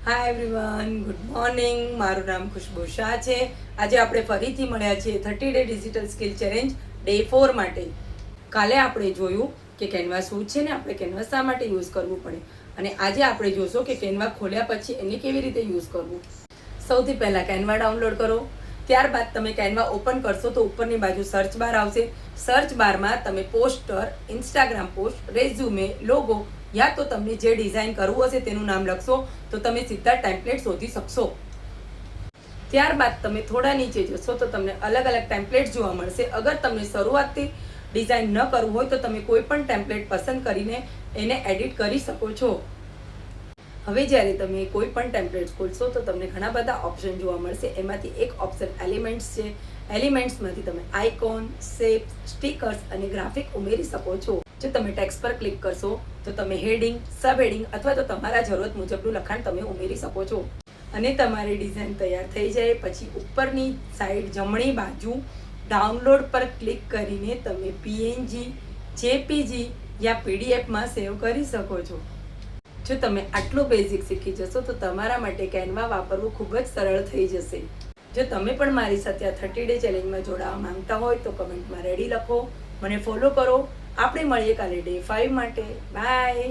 Hi everyone, good morning. મારું નામ ખુશ્બુ શાહ છે. આજે આપણે ફરીથી મળ્યા છીએ 30 day digital skill challenge day 4 માટે. કાલે આપણે જોયું કે કેનવા શું છે ને આપણે કેનવા શા માટે યુઝ કરવું પડે, અને આજે આપણે જોશું કે કેનવા ખોલ્યા પછી એને કેવી રીતે યુઝ કરવું. સૌથી પહેલાં કેનવા ડાઉનલોડ કરો. ત્યારબાદ તમે કેનવા ઓપન કરશો તો ઉપરની બાજુ સર્ચ બાર આવશે. સર્ચ બારમાં તમે poster, Instagram post, resume, logo યા તો તમને જે ડિઝાઇન કરવું હશે તેનું નામ લખશો તો તમે સીધા ટેમ્પલેટ શોધી શકશો. ત્યારબાદ તમે થોડા નીચે જશો તો તમને અલગ અલગ ટેમ્પલેટ જોવા મળશે. અગર તમને શરૂઆતથી ડિઝાઇન ન કરવું હોય તો તમે કોઈ પણ ટેમ્પલેટ પસંદ કરીને એને એડિટ કરી શકો છો. હવે જ્યારે તમે કોઈ પણ ટેમ્પલેટ ખોલશો તો તમને ઘણા બધા ઓપ્શન જોવા મળશે. એમાંથી એક ઓપ્શન એલિમેન્ટ્સ છે. એલિમેન્ટ્સમાંથી તમે આઇકોન, શેપ, સ્ટીકર્સ અને ગ્રાફિક ઉમેરી શકો છો. જો તમે ટેક્સ્ટ પર ક્લિક કરશો તો તમે હેડિંગ, સબ હેડિંગ અથવા તો તમારા જરૂરત મુજબનું લખાણ તમે ઉમેરી શકો છો. અને તમારી ડિઝાઇન તૈયાર થઈ જાય પછી ઉપરની સાઈડ જમણી બાજુ ડાઉનલોડ પર ક્લિક કરીને તમે PNG, JPG યા PDF સેવ કરી શકો છો. જો તમે આટલું બેઝિક શીખી જશો તો તમારા માટે કેનવા વાપરવું ખૂબ જ સરળ થઈ જશે. જો તમે પણ મારી સાથે આ 30 ડે ચેલેન્જમાં જોડાવા માંગતા હોય તો કમેન્ટમાં રેડી લખો, મને ફોલો કરો. આપણે મળીએ કાલે ડે 5 માટે. બાય.